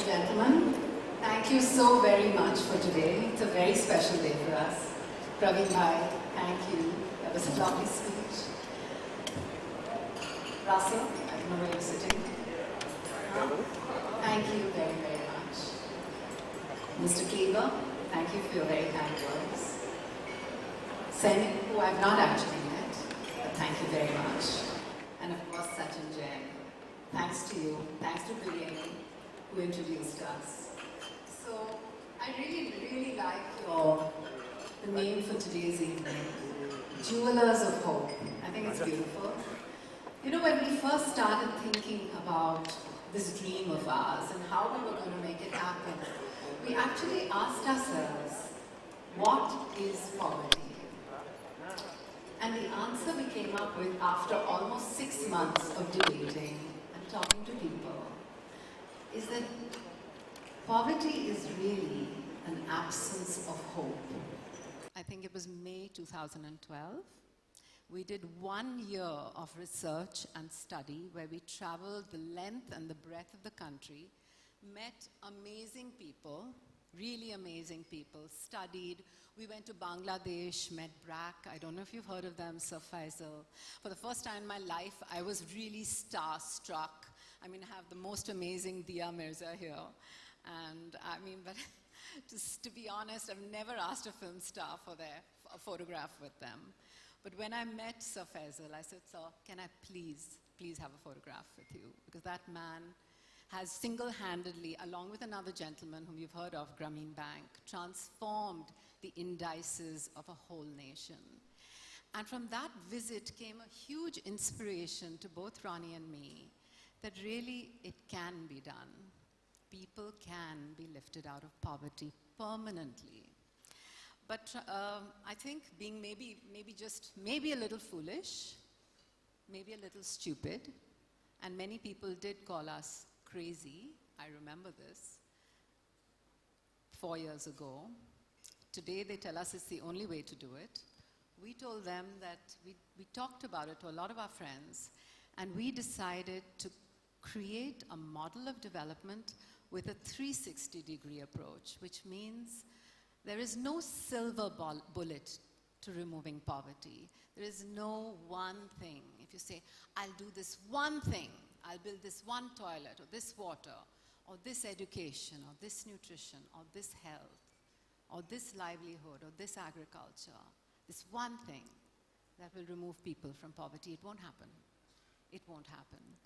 gentlemen, thank you so very much for today. It's a very special day for us. Praveen Bhai, thank you. That was a lovely speech. Russell, I don't know where you're sitting. Thank you very, very much. Mr. Kleber, thank you for your very kind words. Sen, who I've not actually met, but thank you very much. And of course, Sachin Jain. Thanks to you. Thanks to Biryani, who introduced us. So, I really, really like the name for today's evening, Jewelers of Hope. I think it's beautiful. You know, when we first started thinking about this dream of ours and how we were going to make it happen, we actually asked ourselves, what is poverty? And the answer we came up with after almost 6 months of debating and talking to people is that poverty is really an absence of hope. I think it was May 2012. We did 1 year of research and study where we traveled the length and the breadth of the country, met amazing people, really amazing people, studied. We went to Bangladesh, met Brack. I don't know if you've heard of them, Sir Faisal. For the first time in my life, I was really starstruck. I mean, I have the most amazing Mirza here. And I mean, but just to be honest, I've never asked a film star for a photograph with them. But when I met Sir Faisal, I said, "Sir, can I please have a photograph with you?" Because that man has single-handedly, along with another gentleman whom you've heard of, Grameen Bank, transformed the indices of a whole nation. And from that visit came a huge inspiration to both Ronnie and me that really it can be done. People can be lifted out of poverty permanently. But I think being maybe a little foolish, maybe a little stupid, and many people did call us crazy. I remember this 4 years ago. Today they tell us it's the only way to do it. We told them that we talked about it to a lot of our friends, and we decided to create a model of development with a 360-degree approach, which means there is no silver bullet to removing poverty. There is no one thing. If you say, I'll do this one thing, I'll build this one toilet, or this water, or this education, or this nutrition, or this health, or this livelihood, or this agriculture, this one thing that will remove people from poverty, it won't happen. It won't happen.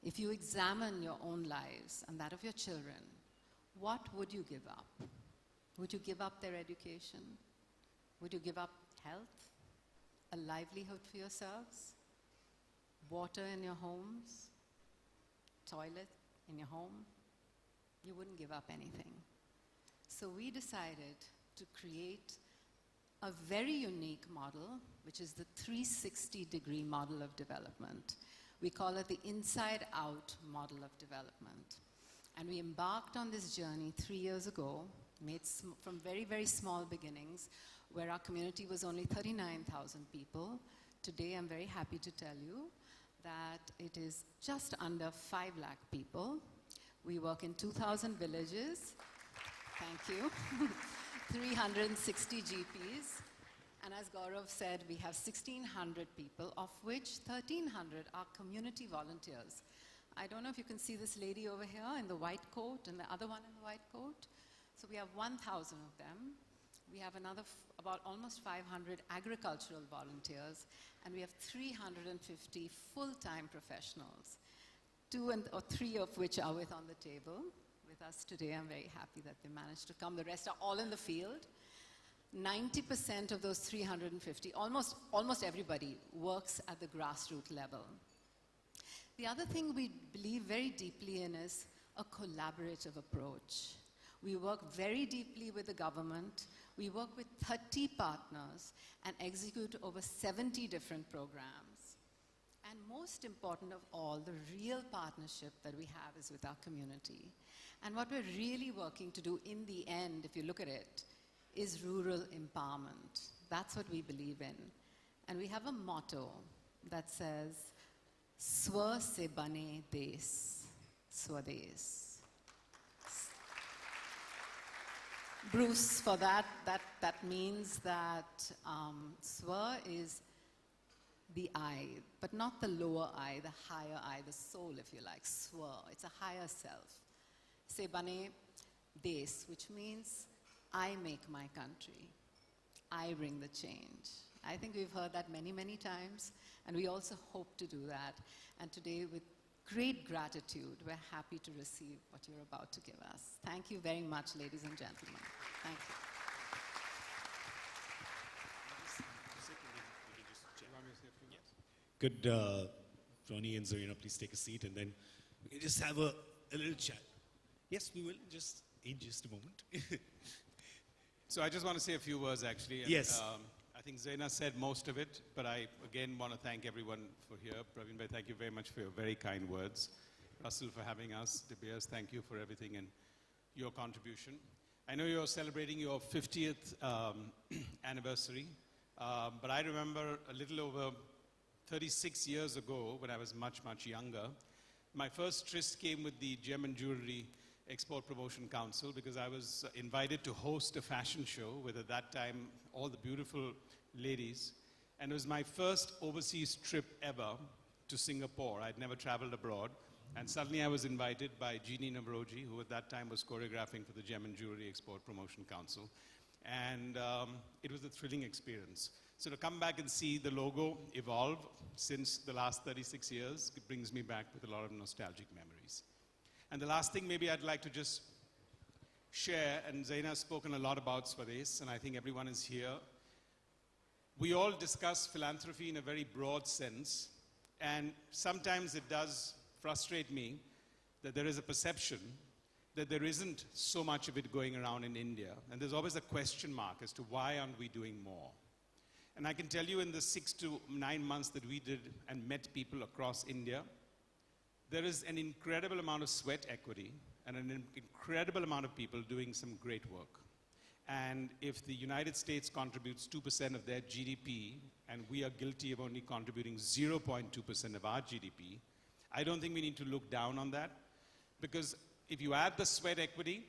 If you examine your own lives and that of your children, what would you give up? Would you give up their education? Would you give up health? A livelihood for yourselves? Water in your homes? Toilet in your home? You wouldn't give up anything. So we decided to create a very unique model, which is the 360-degree model of development. We call it the inside-out model of development. And we embarked on this journey 3 years ago, made from very, very small beginnings, where our community was only 39,000 people. Today, I'm very happy to tell you that it is just under 5 lakh people. We work in 2,000 villages. Thank you. 360 GPs. And as Gaurav said, we have 1,600 people, of which 1,300 are community volunteers. I don't know if you can see this lady over here in the white coat and the other one in the white coat. So we have 1,000 of them. We have another about almost 500 agricultural volunteers, and we have 350 full-time professionals, 2 or 3 of which are on the table with us today. I'm very happy that they managed to come. The rest are all in the field. 90% of those 350, almost everybody, works at the grassroots level. The other thing we believe very deeply in is a collaborative approach. We work very deeply with the government. We work with 30 partners and execute over 70 different programs. And most important of all, the real partnership that we have is with our community. And what we're really working to do in the end, if you look at it, is rural empowerment. That's what we believe in. And we have a motto that says, Swa se bane des, Swades. Bruce, for that means that Swa is the I, but not the lower I, the higher I, the soul, if you like, Swa. It's a higher self. Se bane des, which means I make my country. I bring the change. I think we've heard that many, many times, and we also hope to do that. And today, with great gratitude, we're happy to receive what you're about to give us. Thank you very much, ladies and gentlemen. Thank you. Could Ronnie and Zarina please take a seat, and then we can just have a little chat. Yes, we will, just in just a moment. So I just want to say a few words, actually. And, yes. I think Zaina said most of it, but I, again, want to thank everyone for here. Praveen bhai, thank you very much for your very kind words. Russell, for having us. De Beers, thank you for everything and your contribution. I know you're celebrating your 50th anniversary, but I remember a little over 36 years ago, when I was much, much younger, my first tryst came with the Gem and Jewelry Export Promotion Council, because I was invited to host a fashion show with, at that time, all the beautiful ladies. And it was my first overseas trip ever to Singapore. I'd never traveled abroad. And suddenly I was invited by Jeannie Navroji, who at that time was choreographing for the Gem and Jewelry Export Promotion Council. And it was a thrilling experience. So to come back and see the logo evolve since the last 36 years, it brings me back with a lot of nostalgic memories. And the last thing maybe I'd like to just share, and Zaina has spoken a lot about Swades, and I think everyone is here. We all discuss philanthropy in a very broad sense, and sometimes it does frustrate me that there is a perception that there isn't so much of it going around in India. And there's always a question mark as to why aren't we doing more? And I can tell you, in the 6 to 9 months that we did and met people across India, there is an incredible amount of sweat equity and an incredible amount of people doing some great work. And if the United States contributes 2% of their GDP, and we are guilty of only contributing 0.2% of our GDP, I don't think we need to look down on that, because if you add the sweat equity,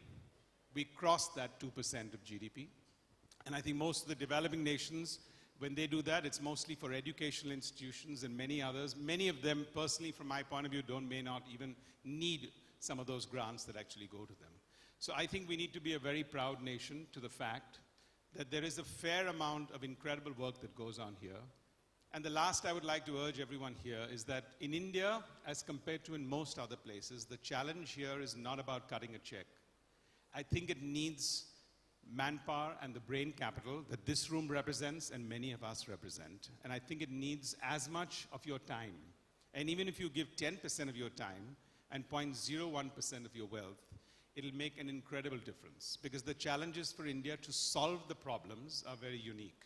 we cross that 2% of GDP. And I think most of the developing nations, when they do that, it's mostly for educational institutions and many others. Many of them, personally, from my point of view, may not even need some of those grants that actually go to them. So I think we need to be a very proud nation to the fact that there is a fair amount of incredible work that goes on here. And the last I would like to urge everyone here is that in India, as compared to in most other places, the challenge here is not about cutting a check. I think it needs manpower and the brain capital that this room represents and many of us represent. And I think it needs as much of your time. And even if you give 10% of your time and 0.01% of your wealth, it'll make an incredible difference, because the challenges for India to solve the problems are very unique.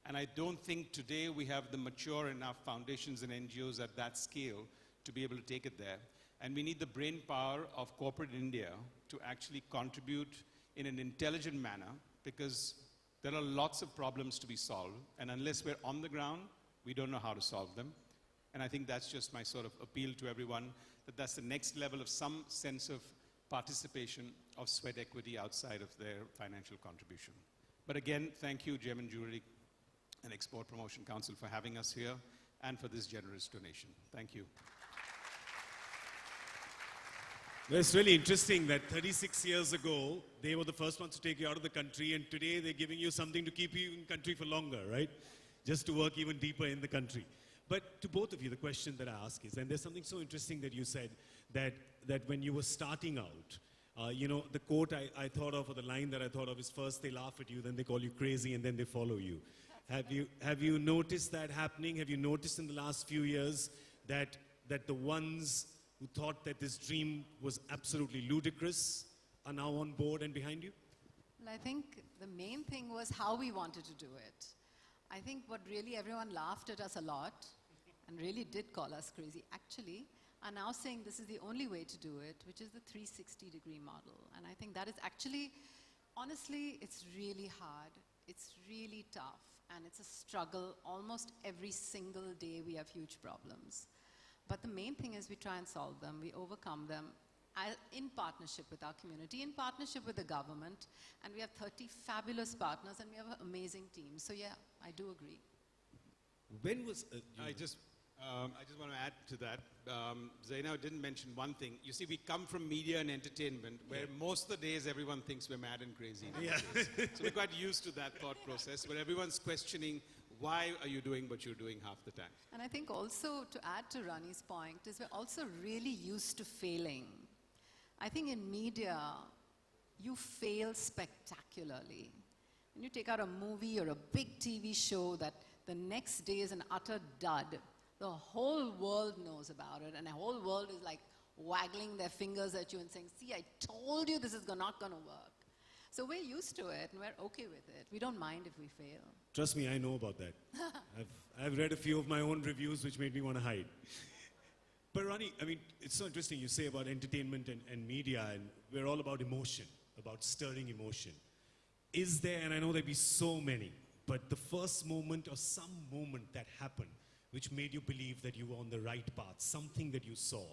And I don't think today we have the mature enough foundations and NGOs at that scale to be able to take it there. And we need the brain power of corporate India to actually contribute in an intelligent manner, because there are lots of problems to be solved, and unless we're on the ground, we don't know how to solve them. And I think that's just my sort of appeal to everyone, that that's the next level of some sense of participation of sweat equity outside of their financial contribution. But again, thank you, Gem and Jewelry and Export Promotion Council, for having us here and for this generous donation. Thank you. Well, it's really interesting that 36 years ago, they were the first ones to take you out of the country, and today they're giving you something to keep you in country for longer, right? Just to work even deeper in the country. But to both of you, the question that I ask is, and there's something so interesting that you said, that when you were starting out, the quote I thought of, or the line that I thought of is, first they laugh at you, then they call you crazy, and then they follow you. Have you noticed that happening? Have you noticed in the last few years that the ones who thought that this dream was absolutely ludicrous are now on board and behind you? Well, I think the main thing was how we wanted to do it. I think what really everyone laughed at us a lot and really did call us crazy, actually, are now saying this is the only way to do it, which is the 360-degree model. And I think that is actually, honestly, it's really hard. It's really tough. And it's a struggle. Almost every single day we have huge problems. But the main thing is we try and solve them. We overcome them. in partnership with our community, in partnership with the government, and we have 30 fabulous partners, and we have an amazing team. So yeah, I do agree. When was... I just want to add to that. Zaina didn't mention one thing. You see, we come from media and entertainment, where most of the days everyone thinks we're mad and crazy. Yeah. So we're quite used to that thought process, where everyone's questioning, why are you doing what you're doing half the time? And I think also, to add to Rani's point, is we're also really used to failing. I think in media, you fail spectacularly. When you take out a movie or a big TV show that the next day is an utter dud, the whole world knows about it, and the whole world is like waggling their fingers at you and saying, see, I told you this is not going to work. So we're used to it, and we're okay with it. We don't mind if we fail. Trust me, I know about that. I've read a few of my own reviews which made me want to hide. But Rani, I mean, it's so interesting you say about entertainment and media, and we're all about emotion, about stirring emotion. Is there, and I know there'd be so many, but the first moment or some moment that happened which made you believe that you were on the right path, something that you saw,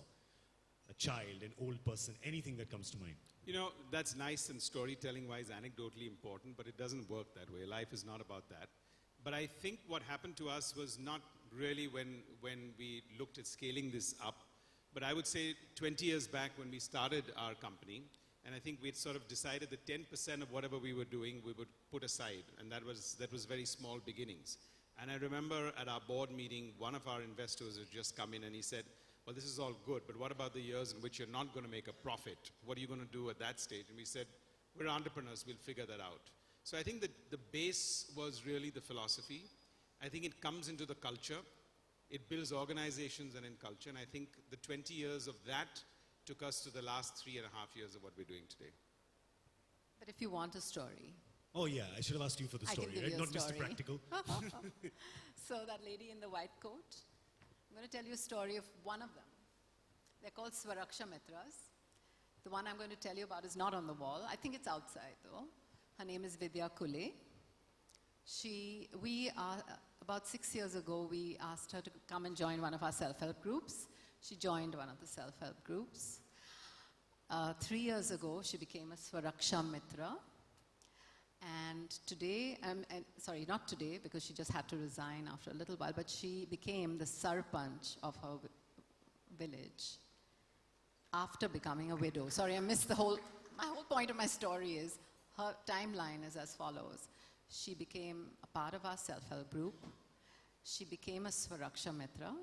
a child, an old person, anything that comes to mind? You know, that's nice and storytelling-wise, anecdotally important, but it doesn't work that way. Life is not about that. But I think what happened to us was not really when we looked at scaling this up, but I would say 20 years back when we started our company, and I think we'd sort of decided that 10% of whatever we were doing, we would put aside, and that was very small beginnings. And I remember at our board meeting, one of our investors had just come in and he said, well, this is all good, but what about the years in which you're not going to make a profit? What are you going to do at that stage? And we said, we're entrepreneurs, we'll figure that out. So I think that the base was really the philosophy. I think it comes into the culture. It builds organizations and in culture. And I think the 20 years of that took us to the last 3.5 years of what we're doing today. But if you want a story. Oh yeah, I should have asked you for the story, give right? you a Not Mr. story. Practical. So that lady in the white coat, I'm going to tell you a story of one of them. They're called Swaraksha Mitras. The one I'm going to tell you about is not on the wall. I think it's outside though. Her name is Vidya Kule. About 6 years ago, we asked her to come and join one of our self-help groups. She joined one of the self-help groups. 3 years ago, she became a Swaraksha Mitra. And today, sorry, not today, because she just had to resign after a little while, but she became the Sarpanch of her village after becoming a widow. Sorry, I missed my whole point of my story is, her timeline is as follows. She became a part of our self-help group. She became a Swaraksha Mitra,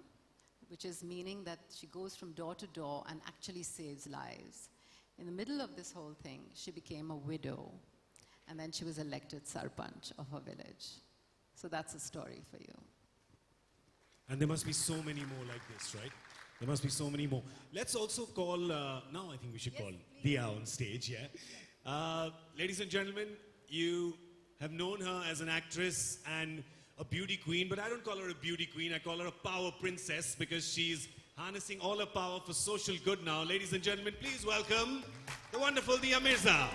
which is meaning that she goes from door to door and actually saves lives. In the middle of this whole thing, she became a widow. And then she was elected Sarpanch of her village. So that's a story for you. And there must be so many more like this, right? There must be so many more. Let's also call, now I think we should call Dia on stage, yeah? Ladies and gentlemen, you have known her as an actress and a beauty queen, but I don't call her a beauty queen, I call her a power princess because she's harnessing all her power for social good now. Ladies and gentlemen, please welcome the wonderful Dia Mirza.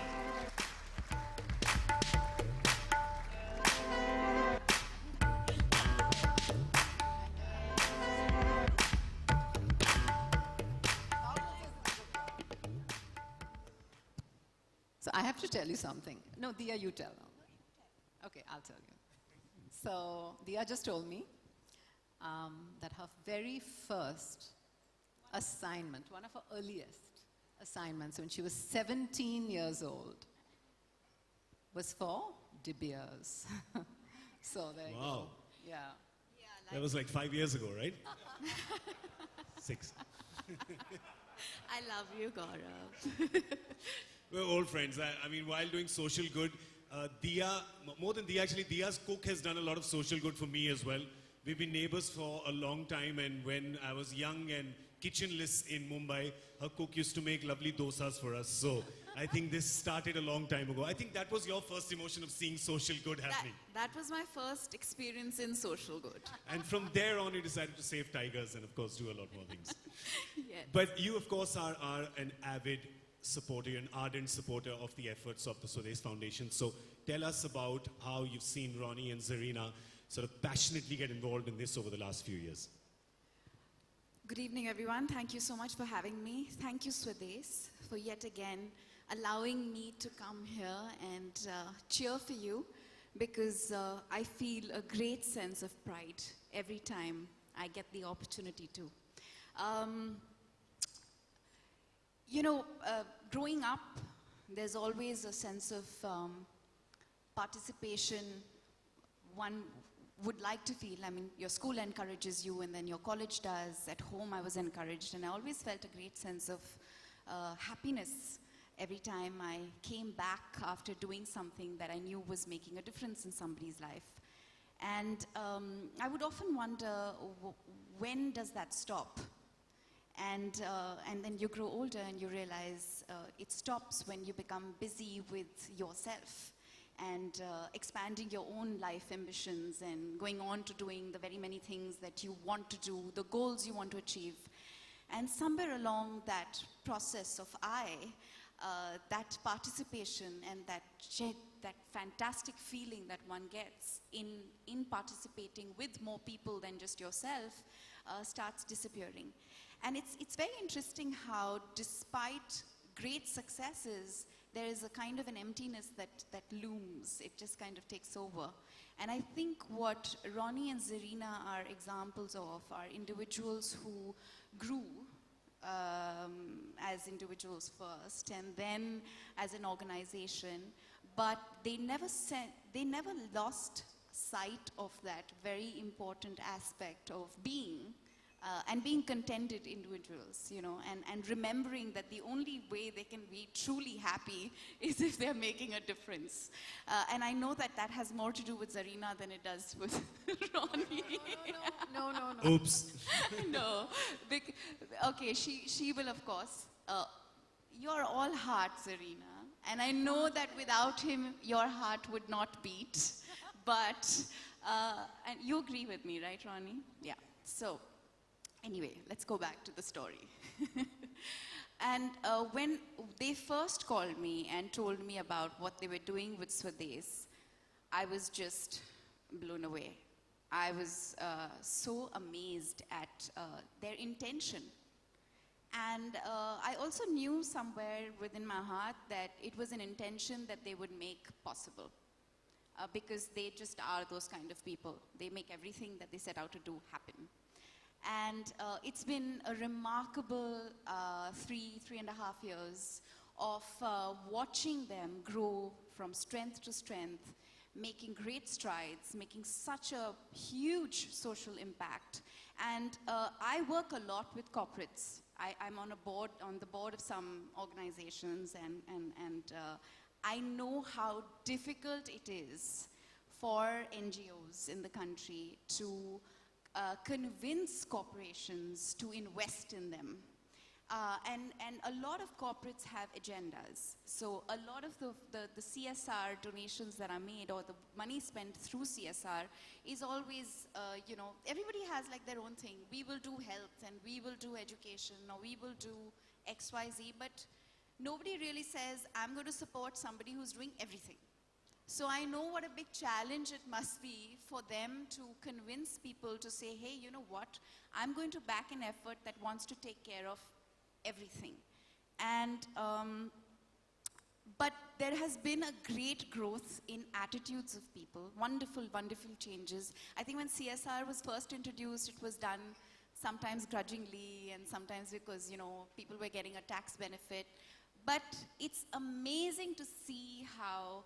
So I have to tell you something. No, Dia, you tell. Okay, I'll tell you. So Dia just told me that her very first assignment, one of her earliest assignments when she was 17 years old, was for De Beers. So there you go. Yeah. That was like 5 years ago, right? 6. I love you, Gaurav. We're old friends. I mean, while doing social good, Dia, more than Dia, actually, Dia's cook has done a lot of social good for me as well. We've been neighbors for a long time, and when I was young and kitchenless in Mumbai, her cook used to make lovely dosas for us. So I think this started a long time ago. I think that was your first emotion of seeing social good happening. That was my first experience in social good. And from there on, you decided to save tigers and, of course, do a lot more things. Yes. But you, of course, are an avid supporter, an ardent supporter of the efforts of the Swadesh Foundation. So tell us about how you've seen Ronnie and Zarina sort of passionately get involved in this over the last few years. Good evening, everyone. Thank you so much for having me. Thank you, Swades, for yet again allowing me to come here and cheer for you, because I feel a great sense of pride every time I get the opportunity to. Growing up, there's always a sense of participation one would like to feel. I mean, your school encourages you, and then your college does. At home, I was encouraged, and I always felt a great sense of happiness every time I came back after doing something that I knew was making a difference in somebody's life. And I would often wonder, when does that stop? And then you grow older and you realize it stops when you become busy with yourself and expanding your own life ambitions and going on to doing the very many things that you want to do, the goals you want to achieve. And somewhere along that process of that participation and that fantastic feeling that one gets in participating with more people than just yourself starts disappearing. And it's very interesting how, despite great successes, there is a kind of an emptiness that looms. It just kind of takes over. And I think what Ronnie and Zarina are examples of are individuals who grew as individuals first, and then as an organization, but they never lost sight of that very important aspect of being and being contented individuals, and remembering that the only way they can be truly happy is if they're making a difference. And I know that has more to do with Zarina than it does with Ronnie. No. Oops. No. Okay, she will, of course. You're all heart, Zarina. And I know that without him, your heart would not beat. But, and you agree with me, right, Ronnie? Yeah. So, anyway, let's go back to the story. And when they first called me and told me about what they were doing with Swades, I was just blown away. I was so amazed at their intention. And I also knew somewhere within my heart that it was an intention that they would make possible. Because they just are those kind of people. They make everything that they set out to do happen. And it's been a remarkable 3.5 years of watching them grow from strength to strength, making great strides, making such a huge social impact. And I work a lot with corporates. I'm on the board of some organizations, and I know how difficult it is for NGOs in the country to convince corporations to invest in them. And a lot of corporates have agendas. So a lot of the CSR donations that are made, or the money spent through CSR, is always, everybody has like their own thing. We will do health, and we will do education, or we will do XYZ, but nobody really says, I'm going to support somebody who's doing everything. So I know what a big challenge it must be for them to convince people to say, hey, you know what? I'm going to back an effort that wants to take care of everything. And, but there has been a great growth in attitudes of people, wonderful, wonderful changes. I think when CSR was first introduced, it was done sometimes grudgingly and sometimes because, people were getting a tax benefit. But it's amazing to see how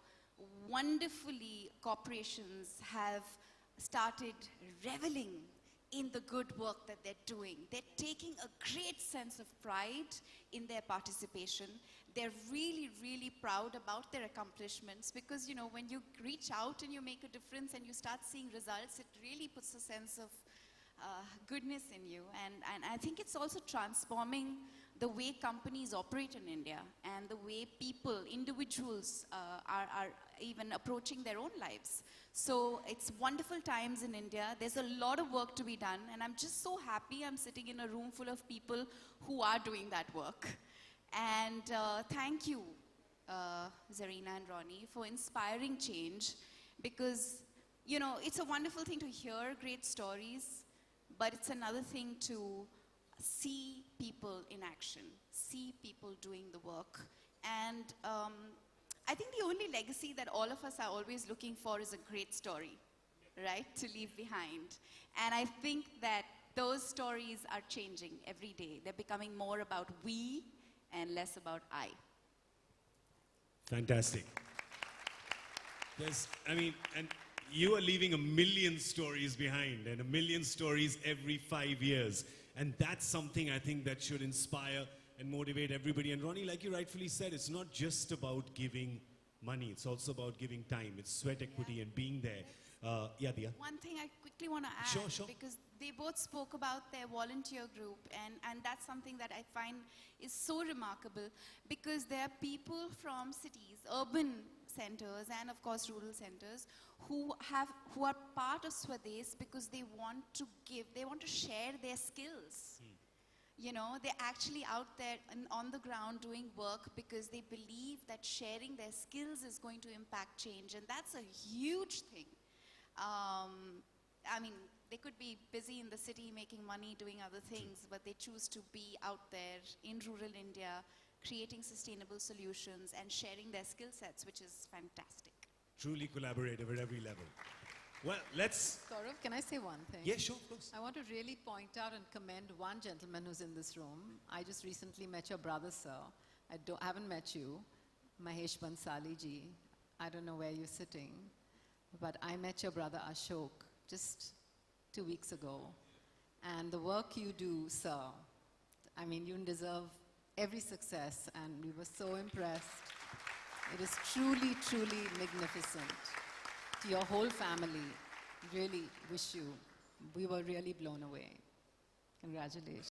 wonderfully corporations have started reveling in the good work that they're doing. They're taking a great sense of pride in their participation. They're really, really proud about their accomplishments, because, when you reach out and you make a difference and you start seeing results, it really puts a sense of goodness in you. And I think it's also transforming the way companies operate in India and the way people, individuals are even approaching their own lives. So it's wonderful times in India. There's a lot of work to be done, and I'm just so happy I'm sitting in a room full of people who are doing that work. And thank you, Zarina and Ronnie, for inspiring change, because, it's a wonderful thing to hear great stories, but it's another thing to see people in action, see people doing the work. And I think the only legacy that all of us are always looking for is a great story, right, to leave behind. And I think that those stories are changing every day. They're becoming more about we and less about I. Fantastic. And you are leaving a million stories behind, and a million stories every 5 years. And that's something I think that should inspire and motivate everybody. And Ronnie, like you rightfully said, it's not just about giving money, it's also about giving time. It's sweat equity and being there. Yeah, Dia. One thing I quickly want to add, Sure. because they both spoke about their volunteer group, and that's something that I find is so remarkable, because there are people from cities, urban centers, and of course rural centers, who are part of Swades because they want to give, they want to share their skills. You know, they're actually out there and on the ground doing work because they believe that sharing their skills is going to impact change, and that's a huge thing. I mean, they could be busy in the city making money, doing other things, but they choose to be out there in rural India, creating sustainable solutions and sharing their skill sets, which is fantastic. Truly collaborative at every level. Well, let's... Gaurav, can I say one thing? Yeah, sure, of course. I want to really point out and commend one gentleman who's in this room. I just recently met your brother, sir. I haven't met you, Mahesh Bansali ji. I don't know where you're sitting, but I met your brother Ashok just 2 weeks ago. And the work you do, sir, I mean, you deserve every success, and we were so impressed. It is truly, truly magnificent. To your whole family, really wish you, we were really blown away. Congratulations.